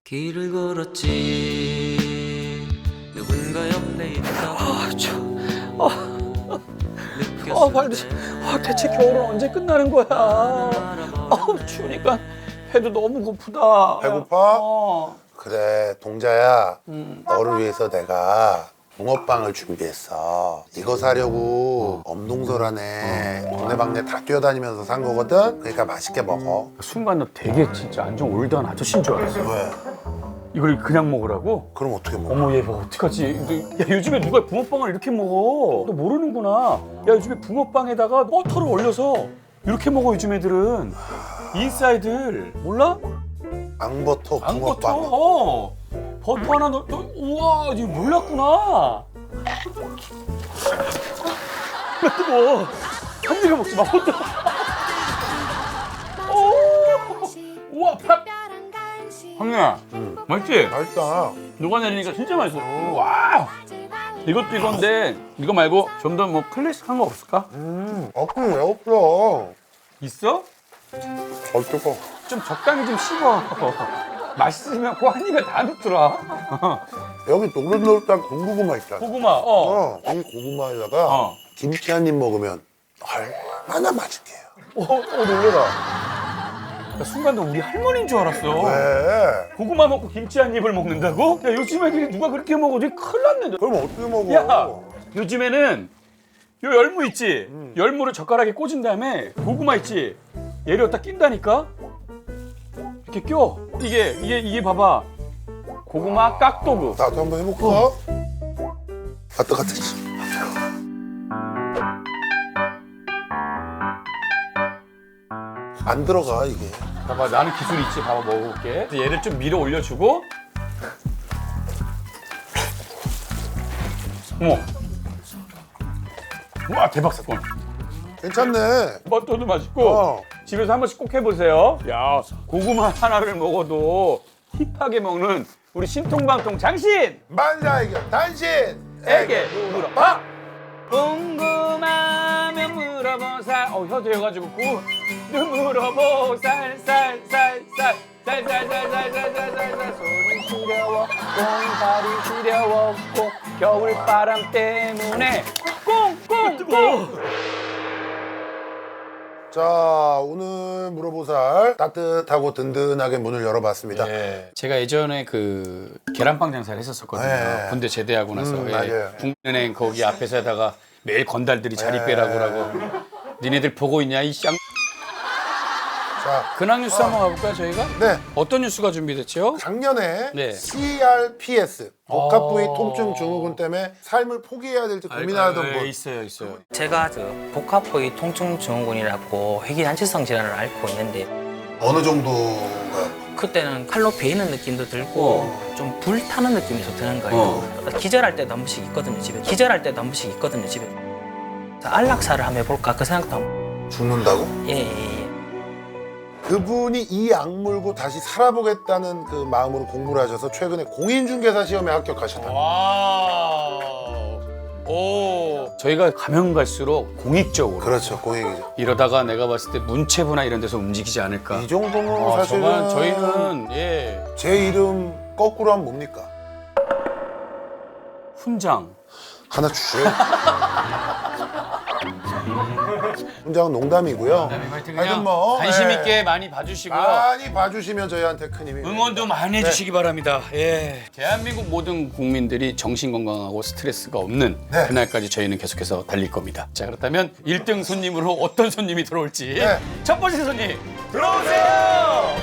길을 걸었지 누군가 옆에 있다 대체 겨울은 언제 끝나는 거야? 추우니까 배도 너무 고프다. 배고파? 어. 그래 동자야 너를 위해서 내가 붕어빵을 준비했어. 이거 사려고 엄동설안에 동네방네 다 뛰어다니면서 산 거거든. 그러니까 맛있게 먹어. 순간 너 되게 진짜 안정 올드한 아저씨인 줄 알았어. 왜? 이걸 그냥 먹으라고? 그럼 어떻게 먹어? 어머 얘 뭐 어떡하지? 야 요즘에 누가 붕어빵을 이렇게 먹어? 너 모르는구나. 야 요즘에 붕어빵에다가 버터를 올려서 이렇게 먹어 요즘 애들은. 인사이들 몰라? 앙버터 앙버터. 붕어빵. 버터 하나 넣. 우와 이거 몰랐구나. 나 뜨거워. 한 입에 먹지 마. 버터. 우와 팝. 황민아, 맛있지? 맛있다. 누가 내리니까 진짜 맛있어. 와. 이것도 이건데 이거 말고 좀 더 뭐 클래식한 거 없을까? 없긴 왜 없어? 있어? 뜨거. 좀 적당히 좀 씹어. 맛있으면 그 한 입에 다 넣더라. 여기 노릇노릇한 군고구마 있잖아. 고구마. 이 고구마에다가 어. 김치 한 입 먹으면 얼마나 맛있게요. 놀래라. 나 순간 너 우리 할머니인 줄 알았어. 왜? 고구마 먹고 김치 한 입을 먹는다고? 야 요즘 애들이 누가 그렇게 먹어? 저 큰일 났네. 그럼 어떻게 먹어? 야 요즘에는 요 열무 있지? 열무를 젓가락에 꽂은 다음에 고구마 있지? 얘를 갖다 낀다니까? 이렇게 껴. 이게 봐봐. 고구마 깍도그. 나도 한번 해볼까? 아 뜨거. 안 들어가 이게. 봐봐 나는 기술이 있지. 봐봐 먹어볼게. 얘를 좀 밀어 올려주고. 어머. 와 대박 사건. 괜찮네. 버터도 맛있고. 어. 집에서 한 번씩 꼭 해보세요. 야 고구마 하나를 먹어도 힙하게 먹는 우리 신통방통 장신. 만사에게 당신에게 에게 물어봐. 궁금하면 물어보살. 혀 대가지고 물어보 살살살살 살살살살살살살 소리 시려워 꽁다리 시려워 꽁 겨울바람 때문에 꽁꽁꽁. 자 오늘 물어보살 따뜻하고 든든하게 문을 열어봤습니다. 제가 예전에 그 계란빵 장사를 했었거든요. 네. 군대 제대하고 나서 맞아요. 국민은행 거기 앞에서다가 매일 건달들이 자리 빼라고 하고 니네들 보고 있냐 이 쌍. 자, 근황 뉴스 한번 가볼까요 저희가? 네. 어떤 뉴스가 준비됐죠? 작년에 네. CRPS 복합부위 통증 증후군 때문에 삶을 포기해야 될지 고민하던 분. 있어요. 제가 그 복합부위 통증 증후군이라고 회기난치성 질환을 앓고 있는데 어느 정도가 그때는 칼로 베이는 느낌도 들고 좀 불타는 느낌이 좀 드는 거예요. 기절할 때도 한 번씩 있거든요 집에. 집에. 안락사를 한번 해볼까 그 생각도 한번. 죽는다고? 예. 그분이 이 악물고 다시 살아보겠다는 그 마음으로 공부를 하셔서 최근에 공인중개사 시험에 합격하셨다. 와. 오. 저희가 가면 갈수록 공익적으로. 그렇죠, 공익이죠. 이러다가 내가 봤을 때 문체부나 이런 데서 움직이지 않을까. 이 정도면 사실은 저희는 제 이름 거꾸로 하면 뭡니까? 훈장. 하나 주세요. 훈장은 농담이고요. 하여튼 뭐 관심 예. 있게 많이 봐주시고요. 많이 봐주시면 저희한테 큰 힘이 응원도 많이 해주시기 바랍니다. 대한민국 모든 국민들이 정신 건강하고 스트레스가 없는 네. 그날까지 저희는 계속해서 달릴 겁니다. 자 그렇다면 1등 손님으로 어떤 손님이 들어올지 네. 첫 번째 손님 들어오세요.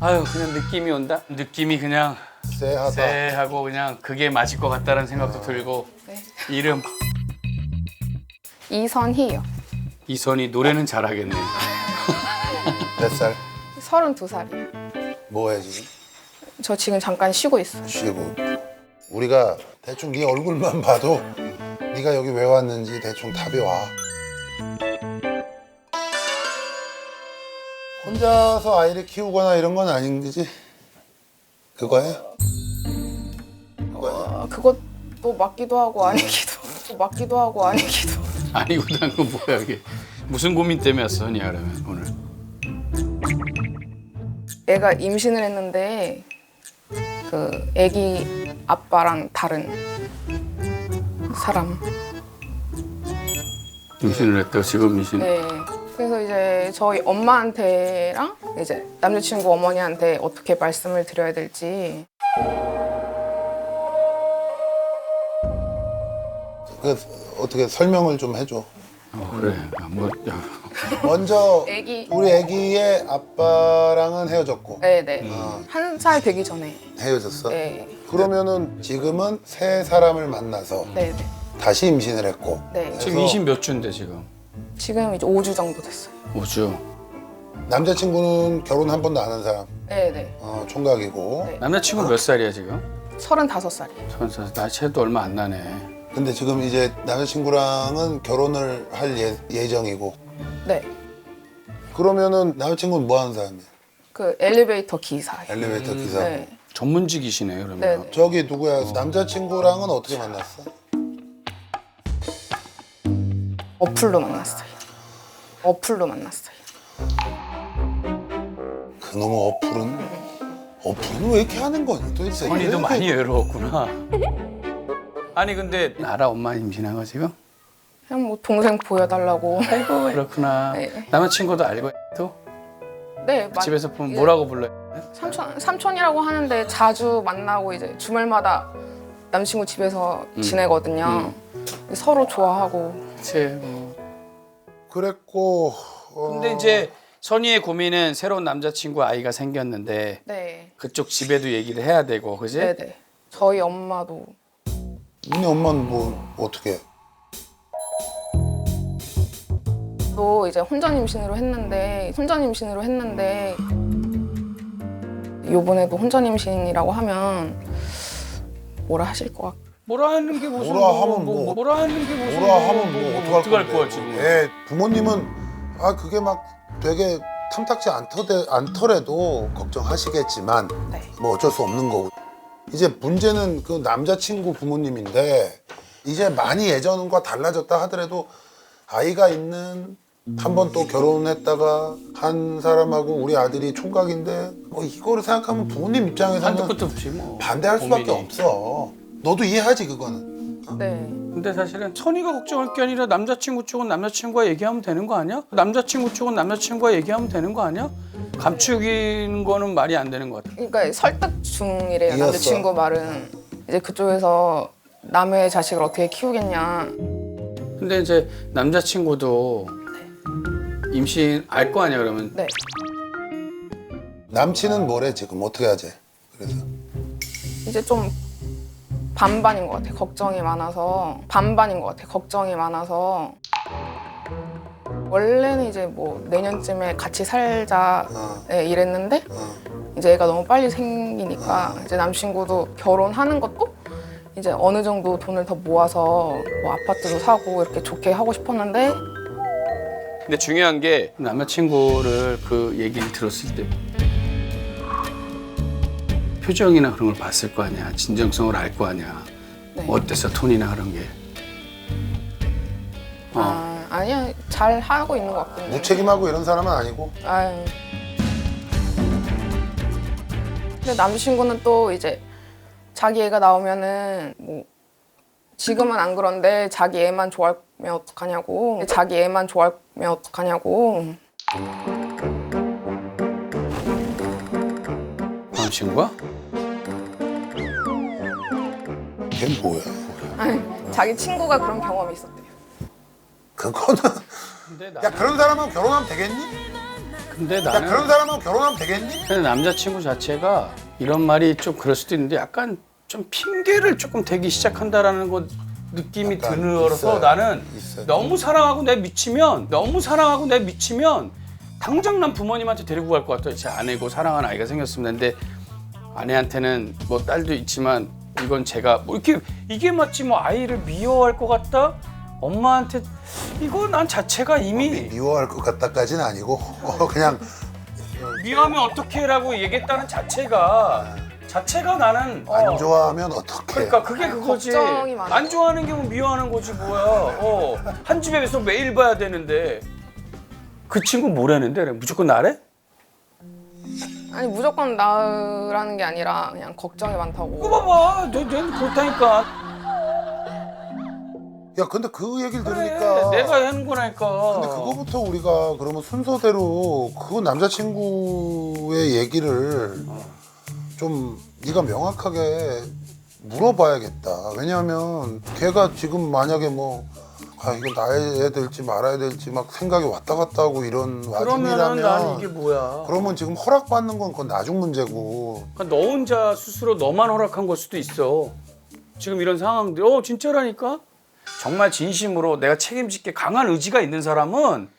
아유 그냥 느낌이 온다. 느낌이 그냥 쎄하다. 쎄하고 그냥 그게 맞을 것 같다는 생각도 들고. 네. 이름 이선희요. 이선이 노래는 잘하겠네. 몇 살? 32살이에요. 뭐해 지금? 저 지금 잠깐 쉬고 있어요. 쉬고. 우리가 대충 네 얼굴만 봐도 네가 여기 왜 왔는지 대충 답이 와. 혼자서 아이를 키우거나 이런 건 아닌 거지? 그거예요? 그것 또 맞기도 하고 아니기도 또 맞기도 하고 아니기도. 아니고 난 건 뭐야 이게. 무슨 고민 때문에 왔어 선이야 그러면 오늘? 애가 임신을 했는데 그 애기 아빠랑 다른 사람. 임신을 했다고 지금 임신? 네. 그래서 이제 저희 엄마한테랑 이제 남자친구 어머니한테 어떻게 말씀을 드려야 될지. 그 어떻게 설명을 좀 해줘. 그래. 뭐 야. 먼저 애기. 우리 애기의 아빠랑은 헤어졌고 네네. 1살 되기 전에. 헤어졌어. 네. 그러면은 지금은 새 사람을 만나서 네네. 다시 임신을 했고. 네. 지금 그래서 20 몇 주인데 지금? 지금 이제 5주 정도 됐어요. 5주. 남자친구는 결혼 한 번도 안 한 사람. 네네. 총각이고. 네. 남자친구 몇 살이야 지금? 35살이에요. 천사 나이 차이도 얼마 안 나네. 근데 지금 이제 남자친구랑은 결혼을 할 예정이고. 네. 그러면은 남자친구는 뭐 하는 사람이야? 그 엘리베이터 기사예요. 엘리베이터 기사. 네. 전문직이시네 그러면. 네네. 저기 누구야? 남자친구랑은 어떻게 만났어? 어플로 만났어요. 어플로 만났어요. 그놈의 어플은 왜 이렇게 하는 거니? 도대체 왜 선이도 이렇게- 많이 외로웠구나. 아니 근데 알아 엄마 임신한 거 지금? 그냥 뭐 동생 보여달라고. 아이고 그렇구나. 네. 남자친구도 알고 또 네. 집에서 보면 뭐라고 불러요? 삼촌이라고 하는데 자주 만나고 이제 주말마다 남친구 집에서 지내거든요. 서로 좋아하고. 그치. 그랬고. 근데 이제 선이의 고민은 새로운 남자친구 아이가 생겼는데 네. 그쪽 집에도 얘기를 해야 되고 그지? 네네. 저희 엄마도. 우리 엄마는 뭐 어떻게? 또 이제 혼전 임신으로 했는데 요번에도 혼전 임신이라고 하면 뭐라 하실 것 같고. 뭐라 하는 게 무슨 뭐라 하면 뭐 뭐라 하는 게 무슨 뭐라 하면 뭐 어떡할 어떡할 건데. 거야 지금? 예, 부모님은 그게 막 되게 탐탁지 않더라도 걱정하시겠지만 네. 뭐 어쩔 수 없는 거고. 이제 문제는 그 남자친구 부모님인데 이제 많이 예전과 달라졌다 하더라도 아이가 있는 한 번 또 결혼했다가 한 사람하고 우리 아들이 총각인데 뭐 이거를 생각하면 부모님 한도 입장에서는 끝도 없이 뭐 반대할 수밖에 고민이. 없어. 너도 이해하지 그거는. 네. 근데 사실은 선이가 걱정할 게 아니라 남자친구 쪽은 남자친구가 얘기하면 되는 거 아니야? 남자친구 쪽은 남자친구가 얘기하면 되는 거 아니야? 감추기는 거는 말이 안 되는 것 같아. 그러니까 설득 중이래요. 이해했어. 남자친구 말은. 이제 그쪽에서 남의 자식을 어떻게 키우겠냐. 근데 이제 남자친구도 임신 알 거 아니야 그러면? 네. 남친은 뭐래 지금 어떻게 하지? 그래서 이제 좀 반반인 것 같아. 걱정이 많아서. 반반인 것 같아. 걱정이 많아서. 원래는 이제 뭐 내년쯤에 같이 살자 이랬는데 이제 애가 너무 빨리 생기니까 이제 남친구도 결혼하는 것도 이제 어느 정도 돈을 더 모아서 뭐 아파트도 사고 이렇게 좋게 하고 싶었는데 근데 중요한 게 남자친구를 그 얘기를 들었을 때 표정이나 그런 걸 봤을 거 아니야. 진정성을 알 거 아니야. 네. 어땠어 톤이나 그런 게. 아니야 잘 하고 있는 것 같거든요. 무책임하고 이런 사람은 아니고. 아유. 근데 남자친구는 또 이제 자기 애가 나오면은 뭐 지금은 안 그런데 자기 애만 좋아하면 어떡하냐고. 자기 애만 좋아하면 어떡하냐고. 남자친구가? 걔 뭐야? 아니, 자기 친구가 그런 경험이 있었대요. 그거는 근데, 야 그런 사람하고 결혼하면 되겠니? 근데 야 나는 그런 사람하고 결혼하면 되겠니? 근데 남자친구 자체가 이런 말이 좀 그럴 수도 있는데 약간 좀 핑계를 조금 대기 시작한다라는 거 느낌이 약간 들어서 있어요. 나는 있어요. 너무 사랑하고 내 미치면 당장 난 부모님한테 데리고 갈 것 같아. 제 아내고 사랑하는 아이가 생겼으면. 근데 아내한테는 뭐 딸도 있지만 이건 제가 뭐 이렇게 이게 마치 뭐 아이를 미워할 것 같다. 엄마한테 이거 난 자체가 이미 미워할 것 같다까지는 아니고 그냥 미워하면 어떻게 해라고 얘기했다는 자체가 자체가 나는 안 좋아하면 어떡해. 그러니까 그게 그거지. 걱정이 많아. 안 좋아하는 게 뭐 미워하는 거지 뭐야. 한 집에서 매일 봐야 되는데 그 친구 뭐라는데? 그래, 무조건 나래? 아니 무조건 나으라는 게 아니라 그냥 걱정이 많다고. 그거 봐봐. 너 그렇다니까. 야 근데 그 얘기를 그래, 들으니까 내가 하는 거라니까. 근데 그거부터 우리가 그러면 순서대로 그 남자친구의 얘기를 좀 네가 명확하게 물어봐야겠다. 왜냐하면 걔가 지금 만약에 뭐 이거 나야 될지 말아야 될지 막 생각이 왔다 갔다 하고 이런 그러면은 난 이게 와중이라면 뭐야. 그러면 지금 허락받는 건 그건 나중 문제고. 그러니까 너 혼자 스스로 너만 허락한 걸 수도 있어. 지금 이런 상황들. 진짜라니까? 정말 진심으로 내가 책임질게 강한 의지가 있는 사람은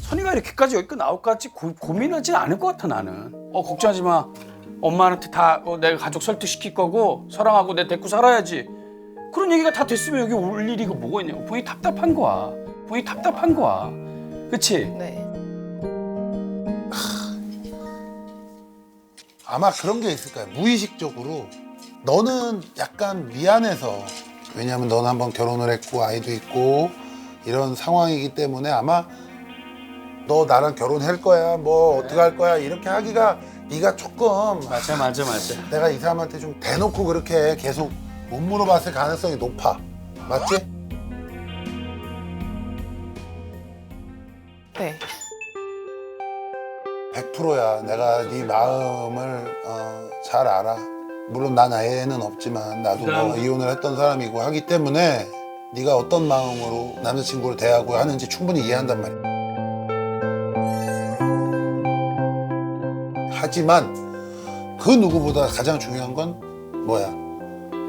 선이가 이렇게까지 여기까지 나올까지 고민하진 않을 것 같아 나는. 걱정하지 마. 엄마한테 다 내가 가족 설득시킬 거고 사랑하고 내 데리고 살아야지. 그런 얘기가 다 됐으면 여기 올 일이 뭐가 있냐고. 본인이 답답한 거야. 그치? 네. 아마 그런 게 있을 거야. 무의식적으로 너는 약간 미안해서. 왜냐하면 너는 한번 결혼을 했고 아이도 있고 이런 상황이기 때문에 아마 너 나랑 결혼할 거야 뭐 어떻게 할 거야 이렇게 하기가 네가 조금 맞아. 내가 이 사람한테 좀 대놓고 그렇게 계속 못 물어봤을 가능성이 높아. 맞지? 네. 100%야. 내가 네 마음을 잘 알아. 물론 난 애는 없지만 나도 뭐 이혼을 했던 사람이고 하기 때문에 네가 어떤 마음으로 남자친구를 대하고 하는지 충분히 이해한단 말이야. 하지만 그 누구보다 가장 중요한 건 뭐야?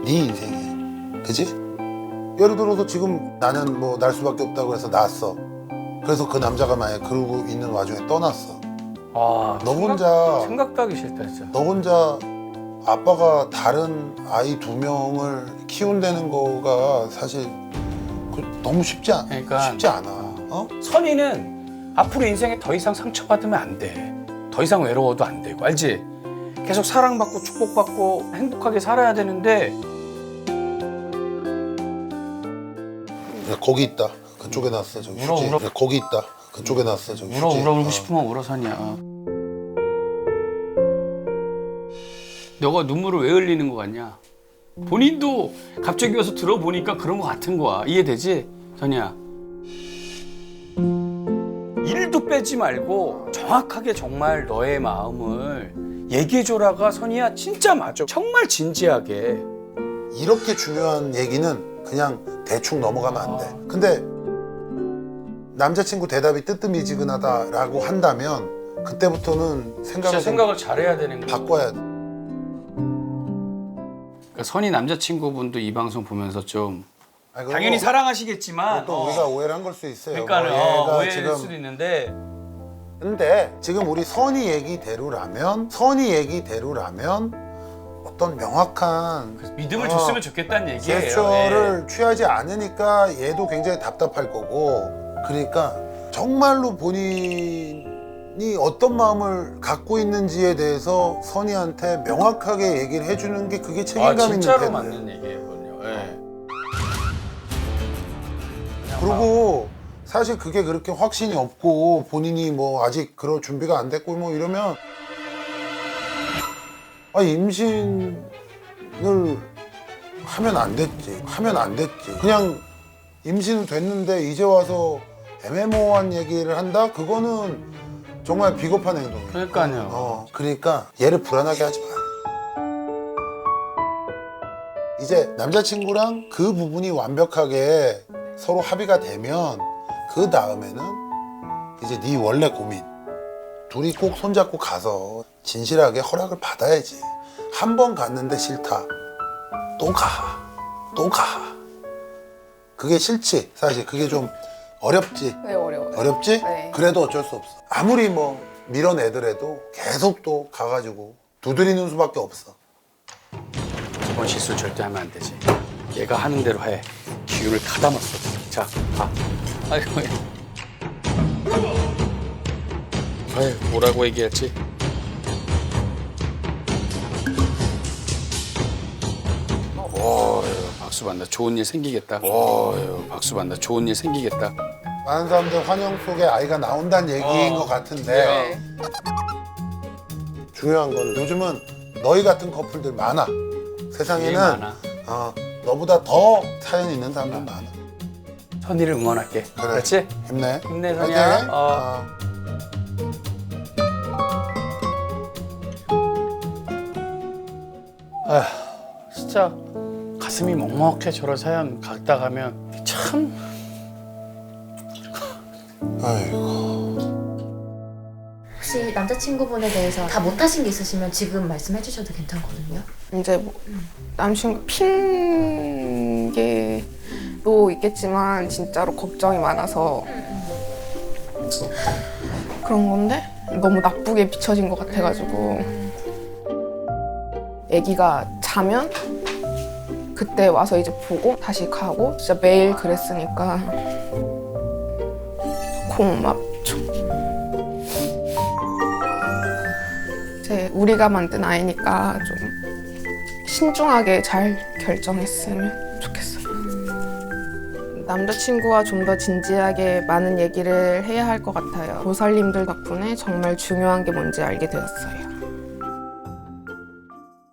네 인생이야. 그지? 예를 들어서 지금 나는 뭐 날 수밖에 없다고 해서 낳았어. 그래서 그 남자가 만약에 그러고 있는 와중에 떠났어. 너 혼자 생각도 하기 싫다 진짜. 너 혼자 아빠가 다른 아이 2명을 키운다는 거가 사실 너무 쉽지 않아. 그러니까 선이는 앞으로 인생에 더 이상 상처받으면 안 돼. 더 이상 외로워도 안 되고 알지? 계속 사랑받고 축복받고 행복하게 살아야 되는데 야, 거기 있다. 그쪽에 놨어. 저기 울어, 휴지. 울어. 야, 거기 있다. 그쪽에 놨어. 저기 휴지. 울고 싶으면 울어 선이야. 너가 눈물을 왜 흘리는 거 같냐? 본인도 갑자기 와서 들어보니까 그런 거 같은 거야. 이해되지? 선이야. 일도 빼지 말고 정확하게 정말 너의 마음을 얘기해줘라가 선이야 진짜 맞아. 정말 진지하게. 이렇게 중요한 얘기는 그냥 대충 넘어가면 안 돼. 근데 남자친구 대답이 뜨뜻미지근하다라고 한다면 그때부터는 진짜 생각을 생각을 잘해야 되는 거야. 바꿔야 돼. 그러니까 선이 남자친구분도 이 방송 보면서 좀 아니, 당연히 사랑하시겠지만 또 우리가 오해를 한 걸 수 있어요. 그러니까는 얘가 오해일 지금 수도 있는데 근데 지금 우리 선이 얘기대로라면 어떤 명확한 믿음을 줬으면 좋겠다는 얘기예요. 제스처를 취하지 않으니까 얘도 굉장히 답답할 거고. 그러니까 정말로 본인이 어떤 마음을 갖고 있는지에 대해서 선이한테 명확하게 얘기를 해주는 게 그게 책임감 있는 진짜로 텐데. 맞는 얘기거든요. 예. 그리고 사실 그게 그렇게 확신이 없고 본인이 뭐 아직 그럴 준비가 안 됐고 뭐 이러면 임신을 하면 안 됐지. 그냥 임신은 됐는데 이제 와서 애매모호한 얘기를 한다? 그거는 정말 비겁한 행동이야. 그러니까요. 그러니까 얘를 불안하게 하지 마. 이제 남자친구랑 그 부분이 완벽하게 서로 합의가 되면 그 다음에는 이제 네 원래 고민 둘이 꼭 손잡고 가서 진실하게 허락을 받아야지. 한 번 갔는데 싫다. 또 가. 그게 싫지. 사실 그게 좀 어렵지. 네, 어려워요. 어렵지? 네. 그래도 어쩔 수 없어. 아무리 뭐 밀어내더라도 계속 또 가가지고 두드리는 수밖에 없어. 저번 실수 절대 하면 안 되지. 얘가 하는 대로 해. 기회를 다 담았어. 자, 가. 아이고. 아유, 뭐라고 얘기했지? 박수 받는다. 좋은 일 생기겠다. 박수 받는다. 좋은 일 생기겠다. 많은 사람들 환영 속에 아이가 나온다는 얘기인 것 같은데 중요한 건 요즘은 너희 같은 커플들 많아. 세상에는 많아. 너보다 더 사연 있는 사람들 많아. 선이를 응원할게. 그래. 그렇지? 힘내. 힘내, 화이팅. 선이야. 진짜 가슴이 먹먹해. 저런 사연 갖다 가면 참. 아이고. 혹시 남자친구분에 대해서 다 못하신 게 있으시면 지금 말씀해 주셔도 괜찮거든요. 이제 뭐 남친구 핑계도 있겠지만 진짜로 걱정이 많아서 그런 건데 너무 나쁘게 비춰진 것 같아가지고 아기가 자면 그때 와서 이제 보고 다시 가고 진짜 매일 그랬으니까 고맙죠. 이제 우리가 만든 아이니까 좀 신중하게 잘 결정했으면 좋겠어요. 남자친구와 좀 더 진지하게 많은 얘기를 해야 할 것 같아요. 보살님들 덕분에 정말 중요한 게 뭔지 알게 되었어요.